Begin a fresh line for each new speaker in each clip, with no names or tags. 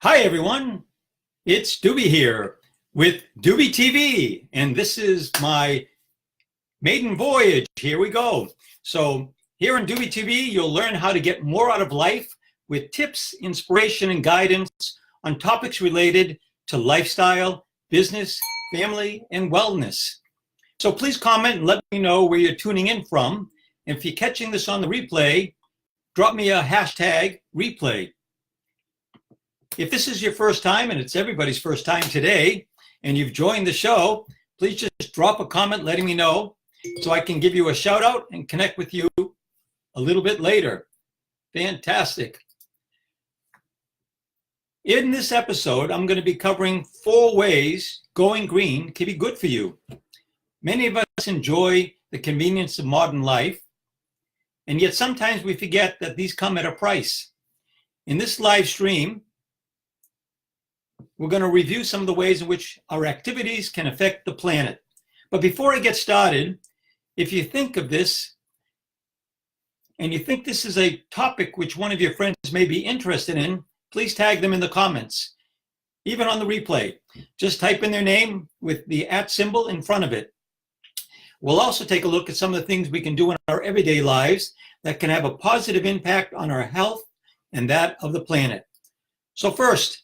Hi everyone, it's Doobie here with Doobie TV, and this is my maiden voyage. Here we go. So here on Doobie TV, you'll learn how to get more out of life with tips, inspiration, and guidance on topics related to lifestyle, business, family, and wellness. So please comment and let me know where you're tuning in from. If you're catching this on the replay, drop me a hashtag replay. If this is your first time, and it's everybody's first time today, and you've joined the show, please just drop a comment letting me know so I can give you a shout out and connect with you a little bit later. Fantastic. In this episode, I'm going to be covering 4 ways going green can be good for you. Many of us enjoy the convenience of modern life, and yet sometimes we forget that these come at a price. In this live stream, we're going to review some of the ways in which our activities can affect the planet. But before I get started, if you think of this and you think this is a topic which one of your friends may be interested in, please tag them in the comments, even on the replay. Just type in their name with the @ symbol in front of it. We'll also take a look at some of the things we can do in our everyday lives that can have a positive impact on our health and that of the planet. So first,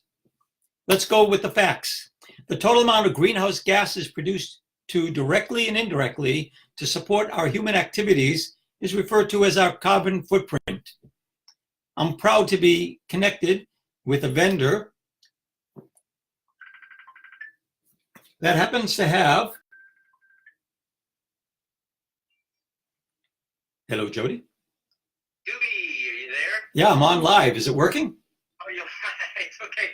let's go with the facts. The total amount of greenhouse gases produced directly and indirectly to support our human activities is referred to as our carbon footprint. I'm proud to be connected with a vendor that happens to have, hello Jody.
Doobie, are you there?
Yeah, I'm on live. Is it working?
Oh, you're it's okay.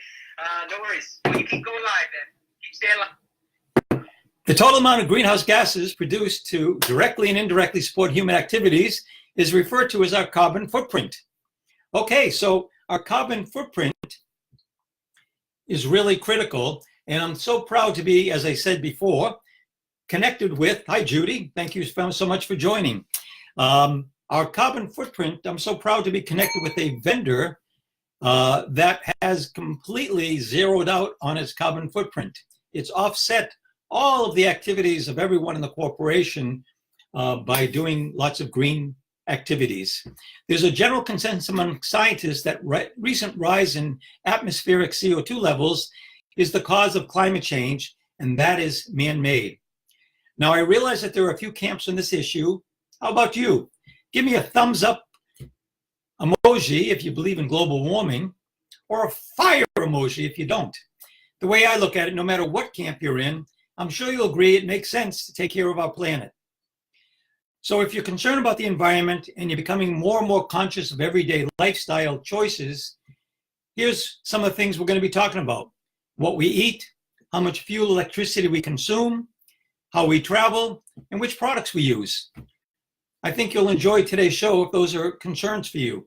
No worries. Well, you keep going live then. Keep staying live.
The total amount of greenhouse gases produced to directly and indirectly support human activities is referred to as our carbon footprint. Okay, so our carbon footprint is really critical, and I'm so proud to be, as I said before, connected with, hi Judy, thank you so much for joining. Our carbon footprint, I'm so proud to be connected with a vendor that has completely zeroed out on its carbon footprint. It's offset all of the activities of everyone in the corporation by doing lots of green activities. There's a general consensus among scientists that recent rise in atmospheric CO2 levels is the cause of climate change, and that is man-made. Now, I realize that there are a few camps on this issue. How about you? Give me a thumbs up emoji if you believe in global warming, or a fire emoji if you don't. The way I look at it, no matter what camp you're in, I'm sure you'll agree it makes sense to take care of our planet. So if you're concerned about the environment and you're becoming more and more conscious of everyday lifestyle choices, here's some of the things we're going to be talking about. What we eat, how much fuel, electricity we consume, how we travel, and which products we use. I think you'll enjoy today's show if those are concerns for you.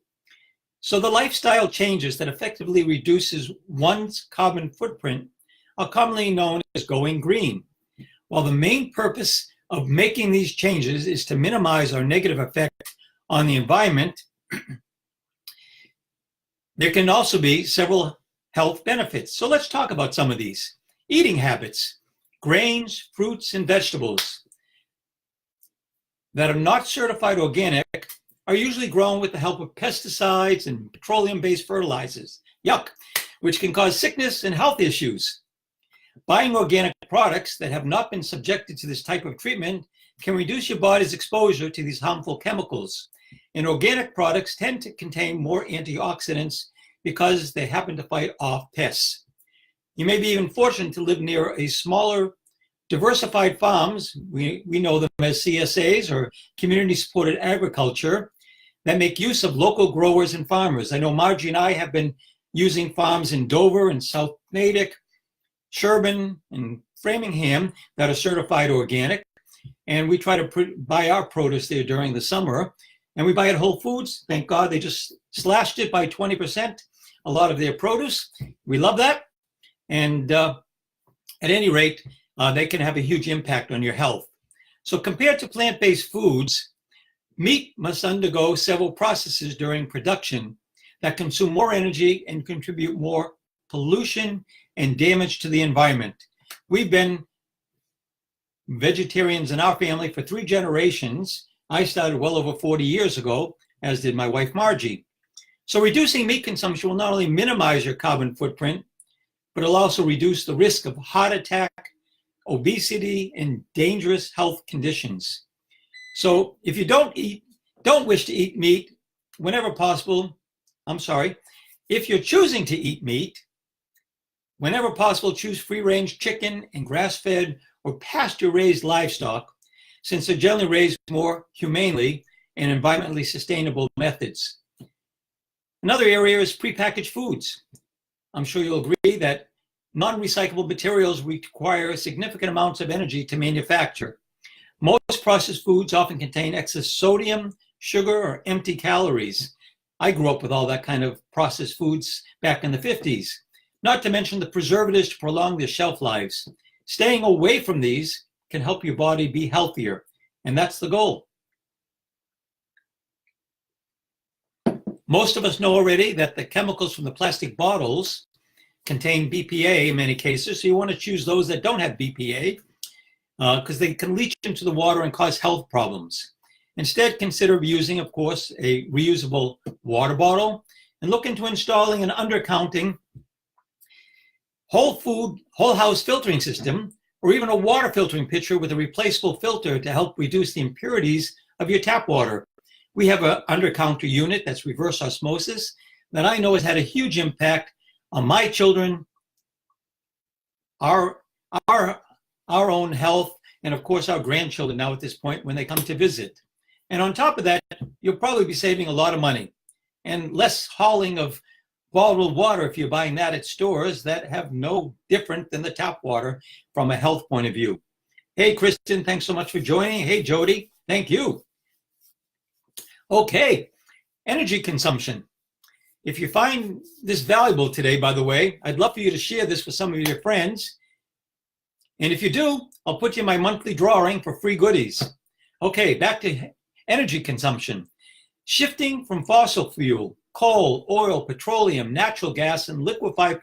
So the lifestyle changes that effectively reduces one's carbon footprint are commonly known as going green. While the main purpose of making these changes is to minimize our negative effect on the environment, there can also be several health benefits. So let's talk about some of these. Eating habits, grains, fruits, and vegetables that are not certified organic are usually grown with the help of pesticides and petroleum-based fertilizers, yuck, which can cause sickness and health issues. Buying organic products that have not been subjected to this type of treatment can reduce your body's exposure to these harmful chemicals. And organic products tend to contain more antioxidants because they happen to fight off pests. You may be even fortunate to live near a smaller, diversified farms, we know them as CSAs or community supported agriculture, that make use of local growers and farmers. I know Margie and I have been using farms in Dover and South Natick, Sherburne and Framingham that are certified organic. And we try to buy our produce there during the summer. And we buy at Whole Foods. Thank God they just slashed it by 20%, a lot of their produce. We love that. And at any rate, they can have a huge impact on your health. So compared to plant-based foods, meat must undergo several processes during production that consume more energy and contribute more pollution and damage to the environment. We've been vegetarians in our family for 3 generations. I started well over 40 years ago, as did my wife, Margie. So reducing meat consumption will not only minimize your carbon footprint, but it'll also reduce the risk of heart attack, obesity, and dangerous health conditions. So if you don't wish to eat meat whenever possible, if you're choosing to eat meat, whenever possible, choose free-range chicken and grass-fed or pasture-raised livestock, since they're generally raised more humanely and environmentally sustainable methods. Another area is prepackaged foods. I'm sure you'll agree that non-recyclable materials require significant amounts of energy to manufacture. Most processed foods often contain excess sodium, sugar, or empty calories. I grew up with all that kind of processed foods back in the 50s, not to mention the preservatives to prolong their shelf lives. Staying away from these can help your body be healthier, and that's the goal. Most of us know already that the chemicals from the plastic bottles contain BPA in many cases, so you want to choose those that don't have BPA because they can leach into the water and cause health problems. Instead, consider using, of course, a reusable water bottle and look into installing an undercounting whole house filtering system, or even a water filtering pitcher with a replaceable filter to help reduce the impurities of your tap water. We have an undercounter unit that's reverse osmosis that I know has had a huge impact on my children, our own health, and of course our grandchildren now at this point when they come to visit. And on top of that, you'll probably be saving a lot of money and less hauling of bottled water if you're buying that at stores that have no different than the tap water from a health point of view. Hey, Kristen, thanks so much for joining. Hey, Jody, thank you. Okay, energy consumption. If you find this valuable today, by the way, I'd love for you to share this with some of your friends. And if you do, I'll put you in my monthly drawing for free goodies. Okay, back to energy consumption. Shifting from fossil fuel, coal, oil, petroleum, natural gas, and liquefied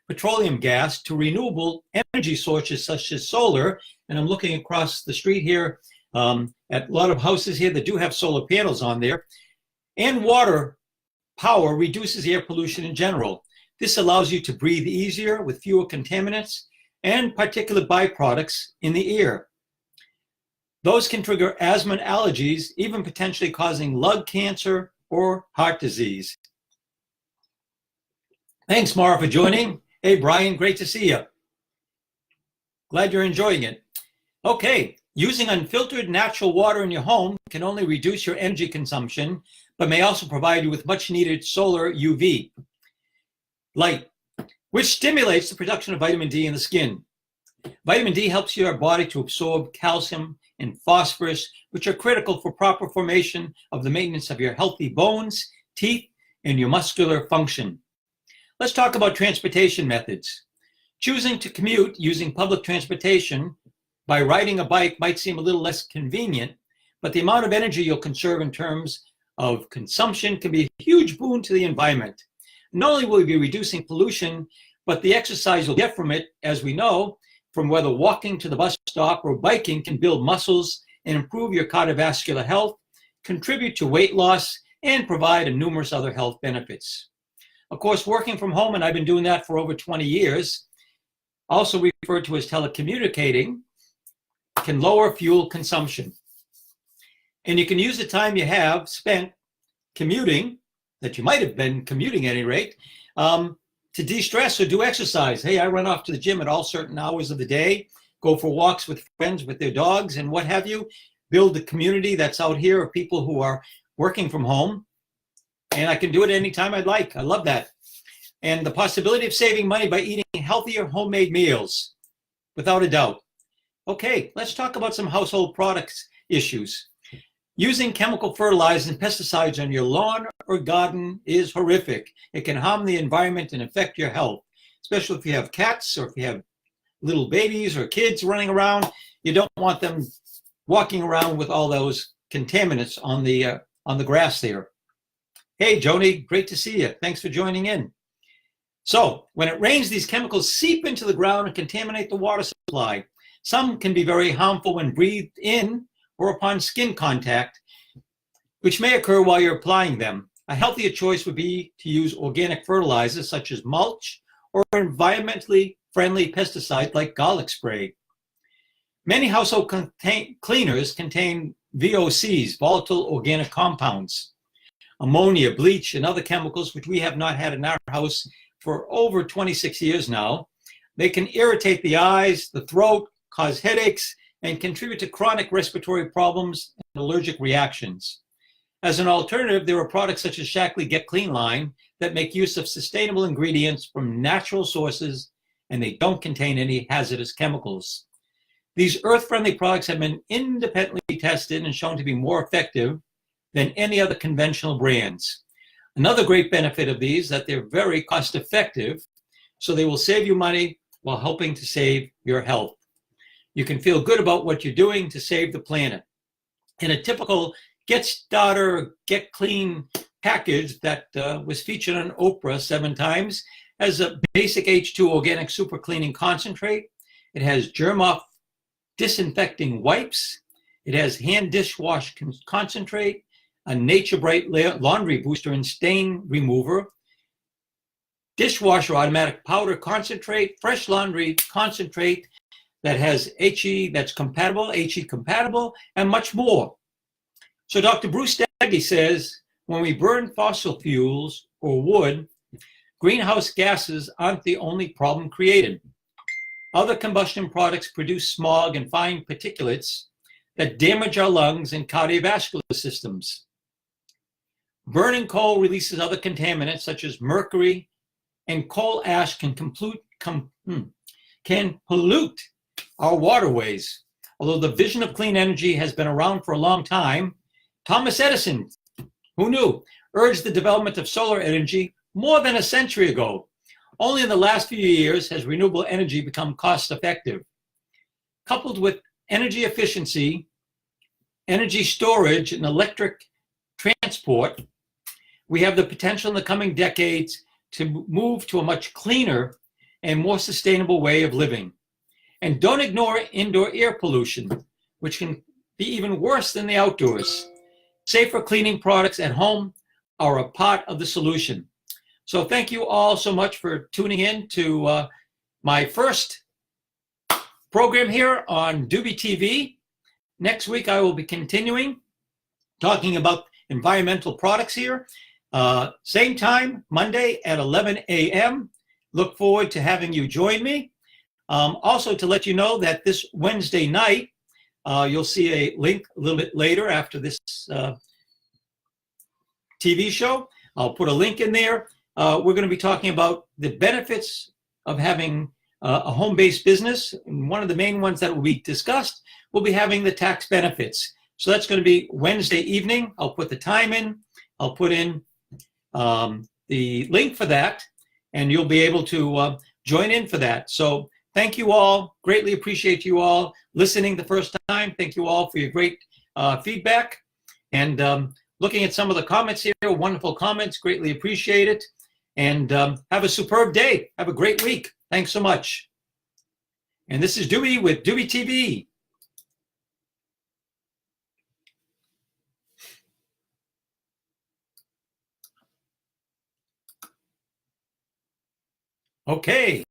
petroleum gas to renewable energy sources such as solar. And I'm looking across the street here at a lot of houses here that do have solar panels on there. And water power reduces air pollution in general. This allows you to breathe easier with fewer contaminants and particulate byproducts in the air. Those can trigger asthma and allergies, even potentially causing lung cancer or heart disease. Thanks, Mara, for joining. Hey, Brian, great to see you. Glad you're enjoying it. Okay, using unfiltered natural water in your home can only reduce your energy consumption, but may also provide you with much needed solar UV light, which stimulates the production of vitamin D in the skin. Vitamin D helps your body to absorb calcium and phosphorus, which are critical for proper formation of the maintenance of your healthy bones, teeth, and your muscular function. Let's talk about transportation methods. Choosing to commute using public transportation by riding a bike might seem a little less convenient, but the amount of energy you'll conserve in terms of consumption can be a huge boon to the environment. Not only will you be reducing pollution, but the exercise you'll get from it, as we know, from whether walking to the bus stop or biking, can build muscles and improve your cardiovascular health, contribute to weight loss, and provide numerous other health benefits. Of course, working from home, and I've been doing that for over 20 years, also referred to as telecommunicating, can lower fuel consumption. And you can use the time you have spent commuting, that you might have been commuting at any rate, to de-stress or do exercise. Hey, I run off to the gym at all certain hours of the day, go for walks with friends with their dogs and what have you, build the community that's out here of people who are working from home. And I can do it anytime I'd like. I love that. And the possibility of saving money by eating healthier homemade meals, without a doubt. Okay, let's talk about some household products issues. Using chemical fertilizers and pesticides on your lawn or garden is horrific. It can harm the environment and affect your health, especially if you have cats or if you have little babies or kids running around. You don't want them walking around with all those contaminants on the grass there. Hey, Joni, great to see you. Thanks for joining in. So when it rains, these chemicals seep into the ground and contaminate the water supply. Some can be very harmful when breathed in or upon skin contact, which may occur while you're applying them. A healthier choice would be to use organic fertilizers such as mulch or environmentally friendly pesticides like garlic spray. Many household cleaners contain VOCs, volatile organic compounds, ammonia, bleach, and other chemicals which we have not had in our house for over 26 years now. They can irritate the eyes, the throat, cause headaches, and contribute to chronic respiratory problems and allergic reactions. As an alternative, there are products such as Shaklee Get Clean line that make use of sustainable ingredients from natural sources, and they don't contain any hazardous chemicals. These earth-friendly products have been independently tested and shown to be more effective than any other conventional brands. Another great benefit of these is that they're very cost-effective, so they will save you money while helping to save your health. You can feel good about what you're doing to save the planet. In a typical Get Starter, Get Clean package that was featured on Oprah 7 times, has a basic H2 organic super cleaning concentrate. It has germ-off disinfecting wipes. It has hand dishwash concentrate, a Nature Bright laundry booster and stain remover, dishwasher automatic powder concentrate, fresh laundry concentrate that has HE compatible, and much more. So Dr. Bruce Daggy says, when we burn fossil fuels or wood, greenhouse gases aren't the only problem created. Other combustion products produce smog and fine particulates that damage our lungs and cardiovascular systems. Burning coal releases other contaminants such as mercury, and coal ash can pollute our waterways. Although the vision of clean energy has been around for a long time, Thomas Edison, who knew, urged the development of solar energy more than a century ago. Only in the last few years has renewable energy become cost-effective. Coupled with energy efficiency, energy storage, and electric transport, we have the potential in the coming decades to move to a much cleaner and more sustainable way of living. And don't ignore indoor air pollution, which can be even worse than the outdoors. Safer cleaning products at home are a part of the solution. So thank you all so much for tuning in to my first program here on Doobie TV. Next week, I will be continuing talking about environmental products here. Same time, Monday at 11 a.m. Look forward to having you join me. Also to let you know that this Wednesday night, you'll see a link a little bit later after this TV show. I'll put a link in there. We're going to be talking about the benefits of having a home-based business. And one of the main ones that will be discussed will be having the tax benefits. So that's going to be Wednesday evening. I'll put the time in. I'll put in the link for that, and you'll be able to join in for that. So thank you all. Greatly appreciate you all listening the first time. Thank you all for your great feedback. And looking at some of the comments here, wonderful comments. Greatly appreciate it. And have a superb day. Have a great week. Thanks so much. And this is Doobie with Doobie TV. Okay.